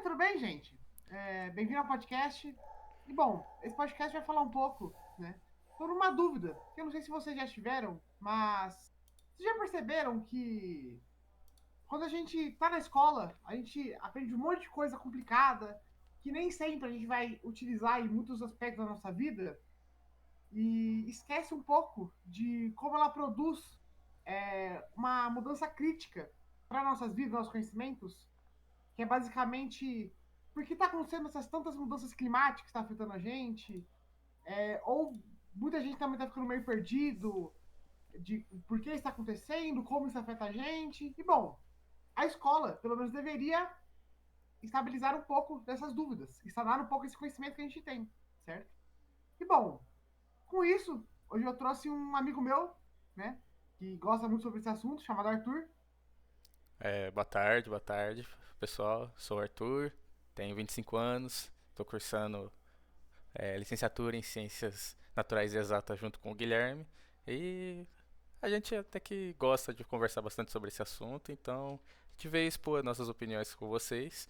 tudo bem, gente? Bem-vindo ao podcast. E bom, esse podcast vai falar um pouco, né, sobre uma dúvida, que eu não sei se vocês já tiveram, mas vocês já perceberam que quando a gente tá na escola, a gente aprende um monte de coisa complicada, que nem sempre a gente vai utilizar em muitos aspectos da nossa vida, e esquece um pouco de como ela produz uma mudança crítica para nossas vidas, nossos conhecimentos, que é basicamente por que está acontecendo essas tantas mudanças climáticas que está afetando a gente, ou muita gente também está ficando meio perdido de por que está acontecendo, como isso afeta a gente. E bom, a escola, pelo menos, deveria estabilizar um pouco dessas dúvidas, instalar um pouco esse conhecimento que a gente tem, certo? E bom, com isso, hoje eu trouxe um amigo meu, né, que gosta muito sobre esse assunto, chamado Arthur. Boa tarde, pessoal. Sou o Arthur, tenho 25 anos, estou cursando licenciatura em Ciências Naturais e Exatas junto com o Guilherme. E a gente até que gosta de conversar bastante sobre esse assunto, então a gente veio expor nossas opiniões com vocês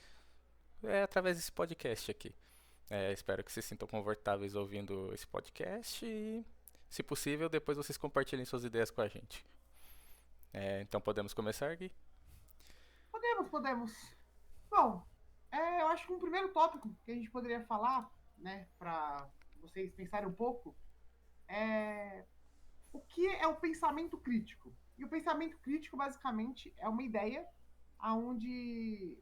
através desse podcast aqui. Espero que vocês se sintam confortáveis ouvindo esse podcast e, se possível, depois vocês compartilhem suas ideias com a gente. Então podemos começar, Gui? Podemos, podemos. Bom, eu acho que um primeiro tópico que a gente poderia falar, né, para vocês pensarem um pouco, é o que é o pensamento crítico. E o pensamento crítico, basicamente, é uma ideia onde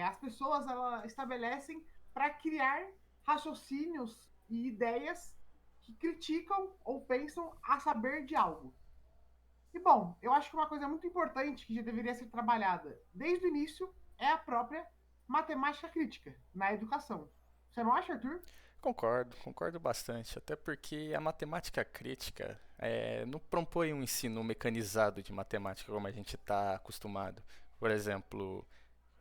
as pessoas estabelecem para criar raciocínios e ideias que criticam ou pensam a saber de algo. E bom, eu acho que uma coisa muito importante que já deveria ser trabalhada desde o início é a própria matemática crítica na educação. Você não acha, Arthur? Concordo bastante. Até porque a matemática crítica não propõe um ensino mecanizado de matemática como a gente está acostumado. Por exemplo,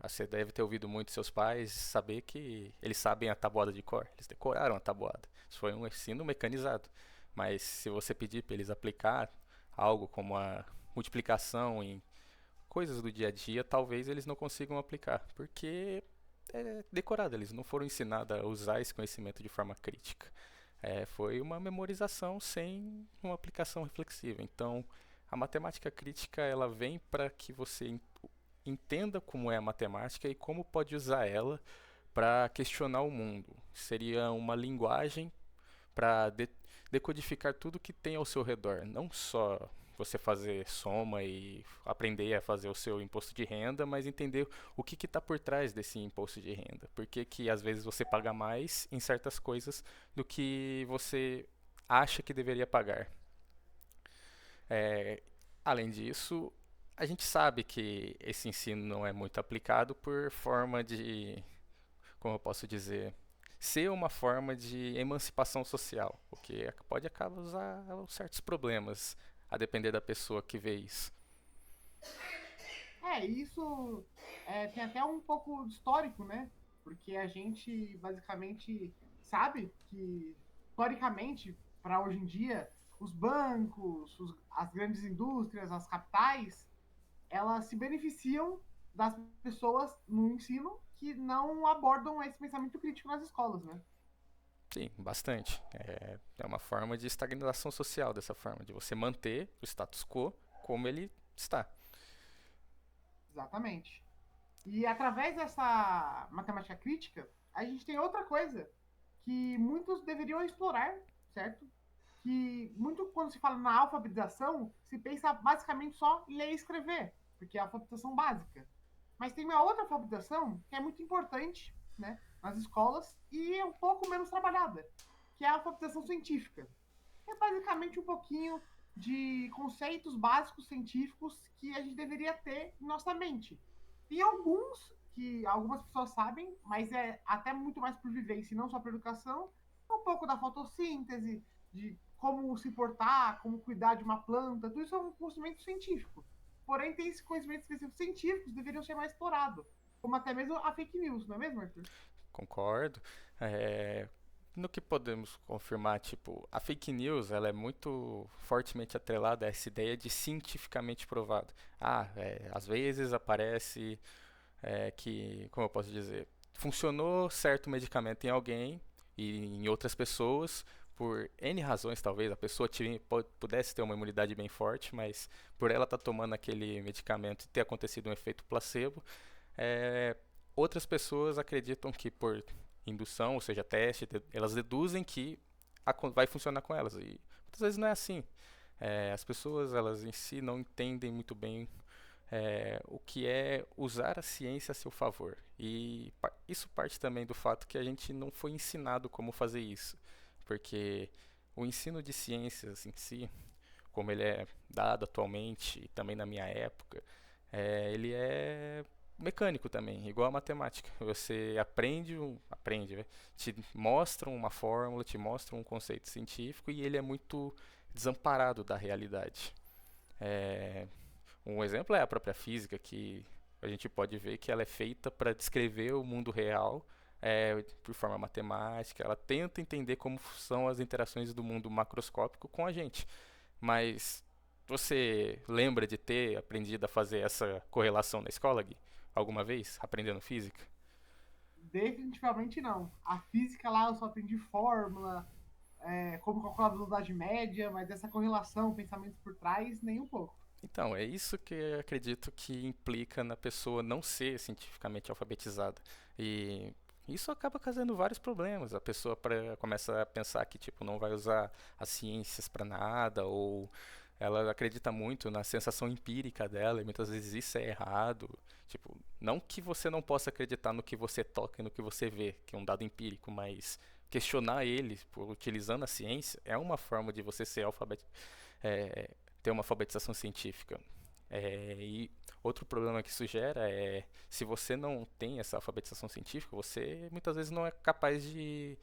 você deve ter ouvido muito seus pais saber que eles sabem a tabuada de cor, eles decoraram a tabuada. Isso foi um ensino mecanizado. Mas se você pedir para eles aplicar algo como a multiplicação em coisas do dia a dia, talvez eles não consigam aplicar, porque é decorado, eles não foram ensinados a usar esse conhecimento de forma crítica. Foi uma memorização sem uma aplicação reflexiva. Então, a matemática crítica ela vem para que você entenda como é a matemática e como pode usar ela para questionar o mundo. Seria uma linguagem para decodificar tudo que tem ao seu redor, não só você fazer soma e aprender a fazer o seu imposto de renda, mas entender o que está por trás desse imposto de renda. Por que, que às vezes você paga mais em certas coisas do que você acha que deveria pagar. É, Além disso, a gente sabe que esse ensino não é muito aplicado por forma de, como eu posso dizer, ser uma forma de emancipação social, o que pode causar certos problemas, a depender da pessoa que vê isso. Isso tem até um pouco de histórico, né? Porque a gente basicamente sabe que, historicamente, para hoje em dia, os bancos, as grandes indústrias, as capitais, elas se beneficiam das pessoas no ensino que não abordam esse pensamento crítico nas escolas, né? Sim, bastante. É uma forma de estagnação social, dessa forma, de você manter o status quo como ele está. Exatamente. E através dessa matemática crítica, a gente tem outra coisa que muitos deveriam explorar, certo? Que muito quando se fala na alfabetização, se pensa basicamente só em ler e escrever, porque é a alfabetização básica. Mas tem uma outra alfabetização que é muito importante, né, nas escolas e é um pouco menos trabalhada, que é a alfabetização científica. É basicamente um pouquinho de conceitos básicos científicos que a gente deveria ter em nossa mente. Tem alguns que algumas pessoas sabem, mas é até muito mais por vivência e não só por educação. Um pouco da fotossíntese, de como se portar, como cuidar de uma planta, tudo isso é um conhecimento científico. Porém, tem esses conhecimentos específicos científicos que deveriam ser mais explorados, como até mesmo a fake news, não é mesmo, Arthur? Concordo. É, no que podemos confirmar, tipo, a fake news ela é muito fortemente atrelada a essa ideia de cientificamente provado. Às vezes aparece que, como eu posso dizer, funcionou certo medicamento em alguém e em outras pessoas, por N razões talvez, a pessoa pudesse ter uma imunidade bem forte, mas por ela estar tomando aquele medicamento e ter acontecido um efeito placebo, é, outras pessoas acreditam que por indução, ou seja, teste, elas deduzem que vai funcionar com elas. E muitas vezes não é assim. As pessoas, elas em si não entendem muito bem o que é usar a ciência a seu favor. E isso parte também do fato que a gente não foi ensinado como fazer isso. Porque o ensino de ciências em si, como ele é dado atualmente e também na minha época, ele é mecânico também, igual a matemática. Você aprende, né? Te mostram uma fórmula, te mostram um conceito científico e ele é muito desamparado da realidade. É, um exemplo é a própria física, que a gente pode ver que ela é feita para descrever o mundo real por forma matemática. Ela tenta entender como são as interações do mundo macroscópico com a gente. Mas você lembra de ter aprendido a fazer essa correlação na escola, Gui? Alguma vez? Aprendendo física? Definitivamente não. A física lá eu só aprendi fórmula, como calcular a velocidade média, mas essa correlação, pensamentos por trás, nem um pouco. Então, é isso que eu acredito que implica na pessoa não ser cientificamente alfabetizada. E isso acaba causando vários problemas. A pessoa começa a pensar que tipo não vai usar as ciências para nada, ou ela acredita muito na sensação empírica dela e muitas vezes isso é errado. Tipo, não que você não possa acreditar no que você toca e no que você vê, que é um dado empírico, mas questionar ele utilizando a ciência é uma forma de você ser é, ter uma alfabetização científica. E outro problema que isso gera é se você não tem essa alfabetização científica, você muitas vezes não é capaz de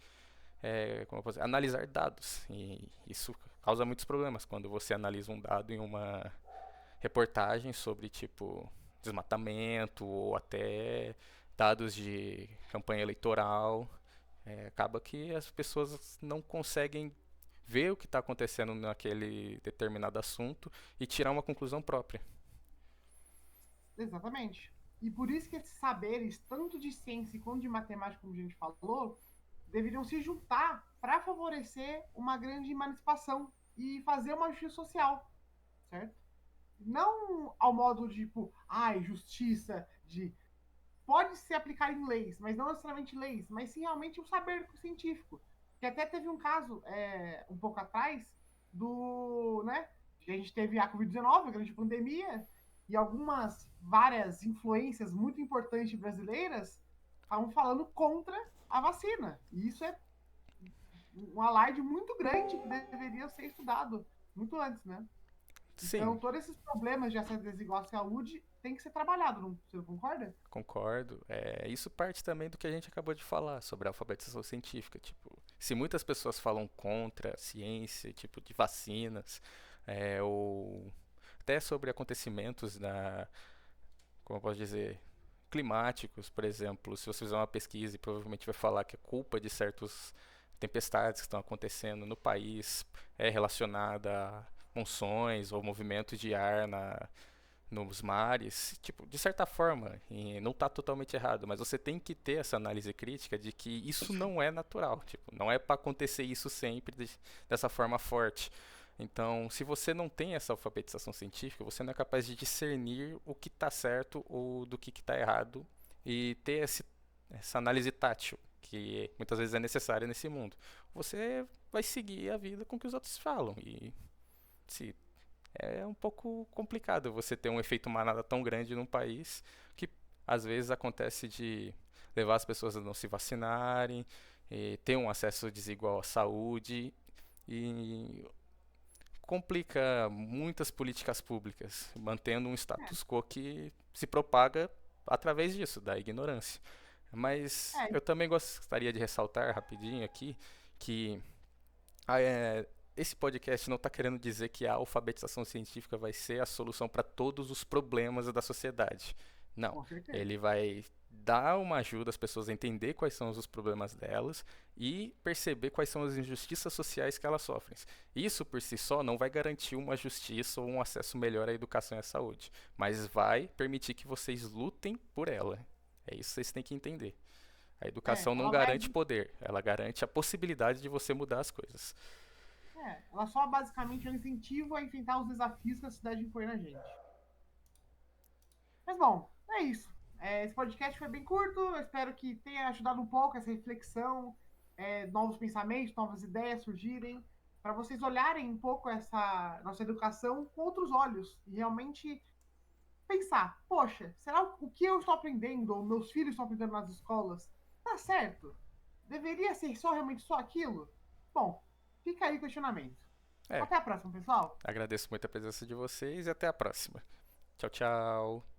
como eu posso dizer, analisar dados. E isso causa muitos problemas quando você analisa um dado em uma reportagem sobre tipo desmatamento ou até dados de campanha eleitoral. Acaba que as pessoas não conseguem ver o que está acontecendo naquele determinado assunto e tirar uma conclusão própria. Exatamente. E por isso que esses saberes, tanto de ciência quanto de matemática, como a gente falou, deveriam se juntar para favorecer uma grande emancipação e fazer uma justiça social, certo? Não ao modo de, tipo, justiça, de pode se aplicar em leis, mas não necessariamente leis, mas sim realmente um saber científico. Que até teve um caso, um pouco atrás, né? Que a gente teve a Covid-19, a grande pandemia, e várias influências muito importantes brasileiras estavam falando contra a vacina. E isso é um alarde muito grande que deveria ser estudado muito antes, né? Sim, Então, todos esses problemas de acesso desigual à saúde tem que ser trabalhado, não, você não concorda? concordo. Isso parte também do que a gente acabou de falar sobre a alfabetização científica. Tipo, se muitas pessoas falam contra a ciência, tipo de vacinas, ou até sobre acontecimentos como eu posso dizer, climáticos, por exemplo, se você fizer uma pesquisa e provavelmente vai falar que a culpa de certas tempestades que estão acontecendo no país é relacionada a monções ou movimento de ar nos mares, tipo, de certa forma, e não está totalmente errado, mas você tem que ter essa análise crítica de que isso não é natural, tipo, não é para acontecer isso sempre dessa forma forte. Então, se você não tem essa alfabetização científica, você não é capaz de discernir o que está certo ou do que está errado e ter essa análise tátil, que muitas vezes é necessária nesse mundo. Você vai seguir a vida com o que os outros falam e se é um pouco complicado você ter um efeito manada tão grande num país que às vezes acontece de levar as pessoas a não se vacinarem, ter um acesso desigual à saúde e complica muitas políticas públicas, mantendo um É, status quo que se propaga através disso, da ignorância. Mas é, eu também gostaria de ressaltar rapidinho aqui que ah, é, esse podcast não está querendo dizer que a alfabetização científica vai ser a solução para todos os problemas da sociedade. Não. com certeza. Ele vai dar uma ajuda às pessoas a entender quais são os problemas delas e perceber quais são as injustiças sociais que elas sofrem. Isso por si só não vai garantir uma justiça ou um acesso melhor à educação e à saúde, mas vai permitir que vocês lutem por ela. É isso que vocês têm que entender. A educação não Ela garante vai. poder, ela garante a possibilidade de você mudar as coisas. Ela só basicamente é um incentivo a enfrentar os desafios que a cidade impõe na gente. Mas bom, é isso. Esse podcast foi bem curto, eu espero que tenha ajudado um pouco essa reflexão, novos pensamentos, novas ideias surgirem, para vocês olharem um pouco essa nossa educação com outros olhos e realmente pensar, poxa, será o que eu estou aprendendo, ou meus filhos estão aprendendo nas escolas, tá certo? Deveria ser só realmente só aquilo? Bom, fica aí o questionamento. É, Até a próxima, pessoal! agradeço muito a presença de vocês e até a próxima. Tchau, tchau.